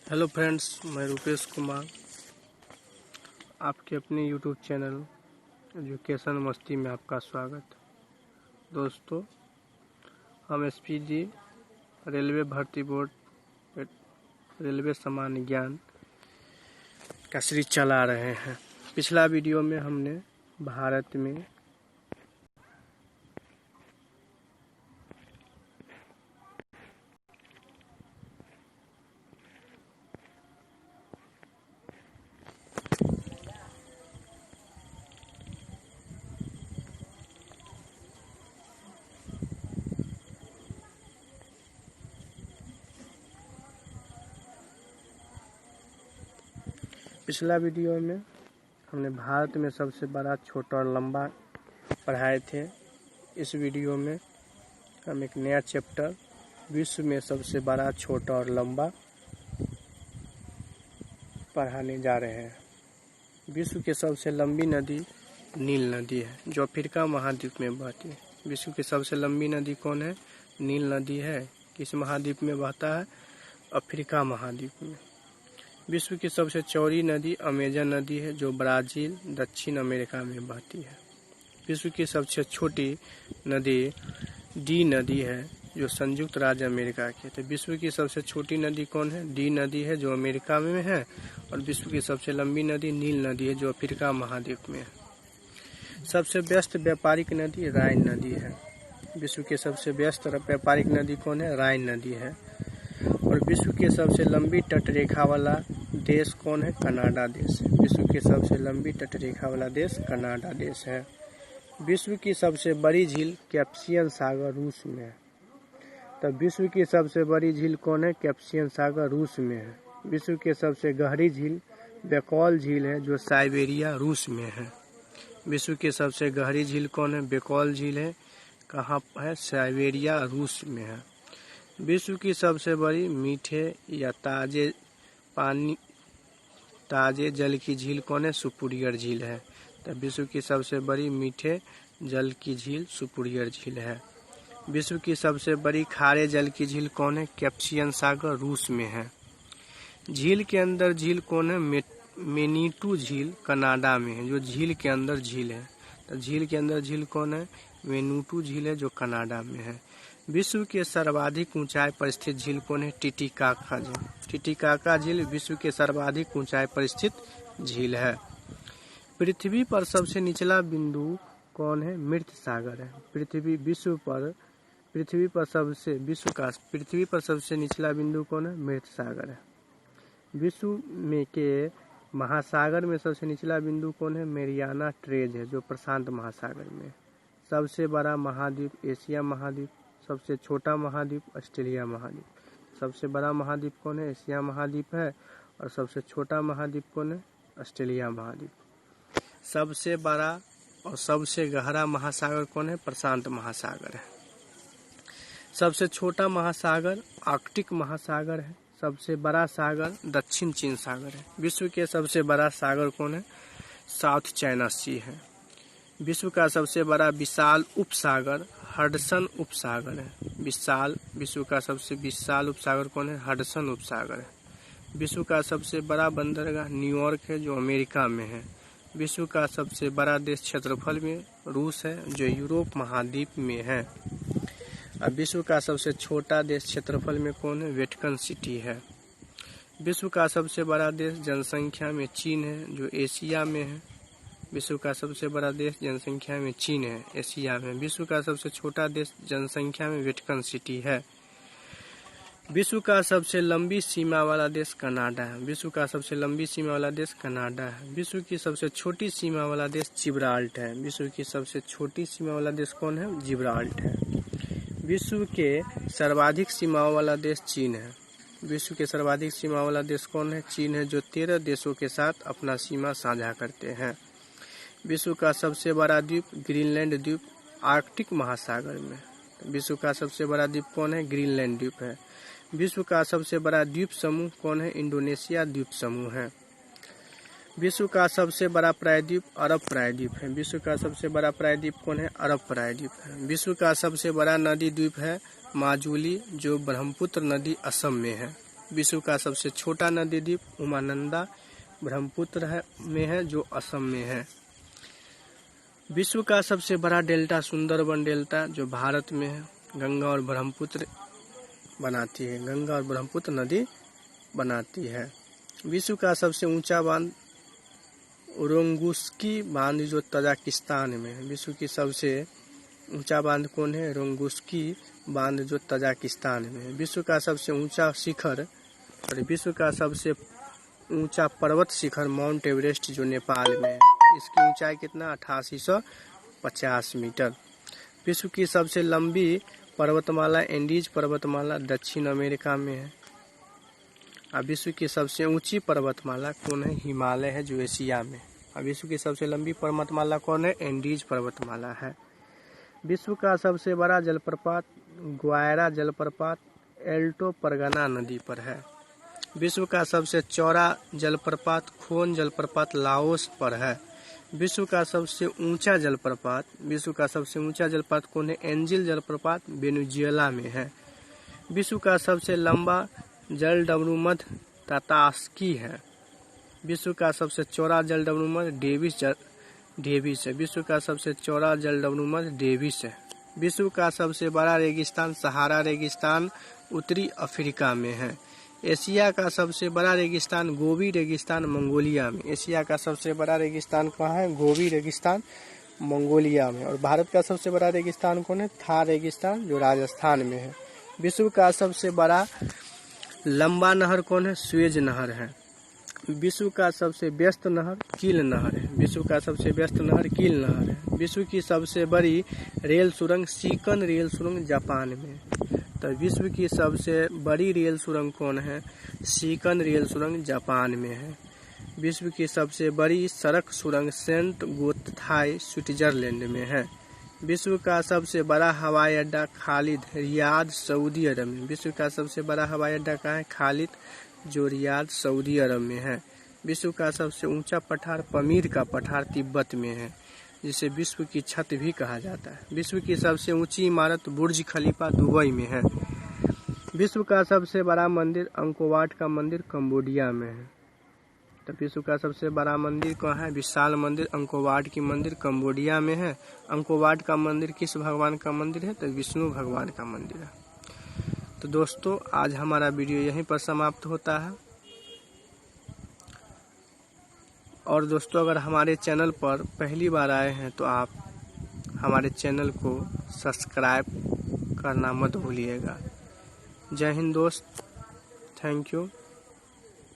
Hello friends, मैं रूपेश कुमार आपके अपने यूट्यूब चैनल एजुकेशन मस्ती में आपका स्वागत। दोस्तों, हम एसपीजी रेलवे भर्ती बोर्ड रेलवे सामान्य ज्ञान का सीरीज चला रहे हैं। पिछला वीडियो में हमने भारत में भारत में सबसे बड़ा, छोटा और लंबा पढ़ाए थे। इस वीडियो में हम एक नया चैप्टर विश्व में सबसे बड़ा, छोटा और लंबा पढ़ाने जा रहे हैं। विश्व की सबसे लंबी नदी नील नदी है, जो अफ्रीका महाद्वीप में बहती है। विश्व की सबसे लंबी नदी कौन है? नील नदी है। किस महाद्वीप में बहता है? अफ्रीका महाद्वीप में। विश्व की सबसे चौड़ी नदी अमेजन नदी है, जो ब्राजील, दक्षिण अमेरिका में बहती है। विश्व की सबसे छोटी नदी डी नदी है, जो संयुक्त राज्य अमेरिका की है। तो विश्व की सबसे छोटी नदी कौन है? डी नदी है, जो अमेरिका में है। और विश्व की सबसे लंबी नदी नील नदी है, जो अफ्रीका महाद्वीप में है। सबसे व्यस्त व्यापारिक नदी राइन नदी है। विश्व की सबसे व्यस्त व्यापारिक नदी कौन है? राइन नदी है। और विश्व की सबसे लंबी तटरेखा वाला देश कौन है? कनाडा देश। विश्व की सबसे लंबी तटरेखा वाला देश कनाडा देश है। विश्व की सबसे बड़ी झील कैस्पियन सागर रूस में है। तब विश्व की सबसे बड़ी झील कौन है? कैस्पियन सागर रूस में है। विश्व की सबसे गहरी झील बैकॉल झील है, जो साइबेरिया रूस में है। विश्व की सबसे गहरी झील कौन है? बैकॉल झील है। कहाँ है? साइबेरिया रूस में है। विश्व की सबसे बड़ी मीठे या ताजे जल की झील कौन है? सुपीरियर झील है। तब विश्व की सबसे बड़ी मीठे जल की झील सुपीरियर झील है। विश्व की सबसे बड़ी खारे जल की झील कौन है? कैस्पियन सागर रूस में है। झील के अंदर झील कौन है? मैनीटू झील कनाडा में है, जो झील के अंदर झील है। तो झील के अंदर झील कौन है? मैनीटू झील है, जो कनाडा में है। विश्व के सर्वाधिक ऊंचाई पर स्थित झील कौन है? टिटिकाका झील। टिटिकाका झील विश्व के सर्वाधिक ऊंचाई पर स्थित झील है। पृथ्वी पर सबसे निचला बिंदु कौन है? मृत सागर है। पृथ्वी पर सबसे निचला बिंदु कौन है? मृत सागर है। विश्व में के महासागर में सबसे निचला बिंदु कौन है? मैरियाना ट्रेंच है, जो प्रशांत महासागर में। सबसे बड़ा महाद्वीप एशिया महाद्वीप। सबसे छोटा महाद्वीप ऑस्ट्रेलिया महाद्वीप। सबसे बड़ा महाद्वीप कौन है? एशिया महाद्वीप है। और सबसे छोटा महाद्वीप कौन है? ऑस्ट्रेलिया महाद्वीप। सबसे बड़ा और सबसे गहरा महासागर कौन है? प्रशांत महासागर है। सबसे छोटा महासागर आर्कटिक महासागर है। सबसे बड़ा सागर दक्षिण चीन सागर है। विश्व के सबसे बड़ा सागर कौन है? साउथ चाइना सी है। विश्व का सबसे बड़ा विशाल उपसागर हडसन उपसागर है। विश्व का सबसे विशाल उपसागर कौन है? हडसन उपसागर है। विश्व का सबसे बड़ा बंदरगाह न्यूयॉर्क है, जो अमेरिका में है। विश्व का सबसे बड़ा देश क्षेत्रफल में रूस है, जो यूरोप महाद्वीप में है। अब विश्व का सबसे छोटा देश क्षेत्रफल में कौन है? वेटिकन सिटी है। विश्व का सबसे बड़ा देश जनसंख्या में चीन है, जो एशिया में है। विश्व का सबसे बड़ा देश जनसंख्या में चीन है, एशिया में। विश्व का सबसे छोटा देश जनसंख्या में वेटिकन सिटी है। विश्व का सबसे लंबी सीमा वाला देश कनाडा है। विश्व का सबसे लंबी सीमा वाला देश कनाडा है। विश्व की सबसे छोटी सीमा वाला देश जिब्राल्टर है। विश्व की सबसे छोटी सीमा वाला देश कौन है? जिब्राल्टर है। विश्व के सर्वाधिक सीमा वाला देश चीन है। विश्व के सर्वाधिक सीमा वाला देश कौन है? चीन है, जो 13 देशों के साथ अपना सीमा साझा करते हैं। विश्व का सबसे बड़ा द्वीप ग्रीनलैंड द्वीप आर्कटिक महासागर में। विश्व का सबसे बड़ा द्वीप कौन है? ग्रीनलैंड द्वीप है। विश्व का सबसे बड़ा द्वीप समूह कौन है? इंडोनेशिया द्वीप समूह है। विश्व का सबसे बड़ा प्रायद्वीप अरब प्रायद्वीप है। विश्व का सबसे बड़ा प्रायद्वीप कौन है? अरब प्रायद्वीप है। विश्व का सबसे बड़ा नदी द्वीप है माजुली, जो ब्रह्मपुत्र नदी असम में है। विश्व का सबसे छोटा नदी द्वीप उमानंदा ब्रह्मपुत्र में है जो असम में है। विश्व का सबसे बड़ा डेल्टा सुंदरबन डेल्टा जो भारत में है, गंगा और ब्रह्मपुत्र बनाती है, गंगा और ब्रह्मपुत्र नदी बनाती है। विश्व का सबसे ऊंचा बांध रोंगुस्की बांध जो तजाकिस्तान में है। विश्व की सबसे ऊंचा बांध कौन है? रोंगुस्की बांध जो तजाकिस्तान में है। विश्व का सबसे ऊंचा शिखर और विश्व का सबसे ऊंचा पर्वत शिखर माउंट एवरेस्ट जो नेपाल में है। इसकी ऊंचाई कितना? 8850 मीटर। विश्व की सबसे लंबी पर्वतमाला एंडीज पर्वतमाला दक्षिण अमेरिका में है। और विश्व की सबसे ऊंची पर्वतमाला कौन है? हिमालय है जो एशिया में। और विश्व की सबसे लंबी पर्वतमाला कौन है? एंडीज पर्वतमाला है। विश्व का सबसे बड़ा जलप्रपात ग्वायरा जलप्रपात एल्टो परगना नदी पर है। विश्व का सबसे चौड़ा जलप्रपात खोन जलप्रपात लाओस पर है। विश्व का सबसे ऊंचा जलप्रपात कौन है? एंजिल जलप्रपात वेनेजुएला में है। विश्व का सबसे लंबा जल डमरूमध्य तातास्की है। विश्व का सबसे चौड़ा जल डमरूमध्य डेविस है। विश्व का सबसे चौड़ा जल डमरूमध्य डेविस है। विश्व का सबसे बड़ा रेगिस्तान सहारा रेगिस्तान उत्तरी अफ्रीका में है। एशिया का सबसे बड़ा रेगिस्तान गोबी रेगिस्तान मंगोलिया में। एशिया का सबसे बड़ा रेगिस्तान कहाँ है? गोबी रेगिस्तान मंगोलिया में। और भारत का सबसे बड़ा रेगिस्तान कौन है? थार रेगिस्तान जो राजस्थान में है। विश्व का सबसे बड़ा लंबा नहर कौन है? स्वेज नहर है। विश्व का सबसे व्यस्त नहर कील नहर है। विश्व का सबसे व्यस्त नहर कील नहर है। विश्व की सबसे बड़ी रेल सुरंग सीकन रेल सुरंग जापान में। तो विश्व की सबसे बड़ी रेल सुरंग कौन है? सीकन रेल सुरंग जापान में है। विश्व की सबसे बड़ी सड़क सुरंग सेंट गोथाई स्विट्जरलैंड में है। विश्व का सबसे बड़ा हवाई अड्डा खालिद रियाद सऊदी अरब में। विश्व का सबसे बड़ा हवाई अड्डा कहाँ है? खालिद जो रियाद सऊदी अरब में है। विश्व का सबसे ऊंचा पठार पमीर का पठार तिब्बत में है, जिसे विश्व की छत भी कहा जाता है। विश्व की सबसे ऊंची इमारत बुर्ज खलीफा दुबई में है। विश्व का सबसे बड़ा मंदिर अंकोवाट का मंदिर कंबोडिया में है। तो विश्व का सबसे बड़ा मंदिर कहाँ है? विशाल मंदिर अंकोवाट की मंदिर कंबोडिया में है। अंकोवाट का मंदिर किस भगवान का मंदिर है? तो विष्णु भगवान का मंदिर है। तो दोस्तों आज हमारा वीडियो यहीं पर समाप्त होता है। और दोस्तों अगर हमारे चैनल पर पहली बार आए हैं तो आप हमारे चैनल को सब्सक्राइब करना मत भूलिएगा। जय हिंद दोस्त, थैंक यू।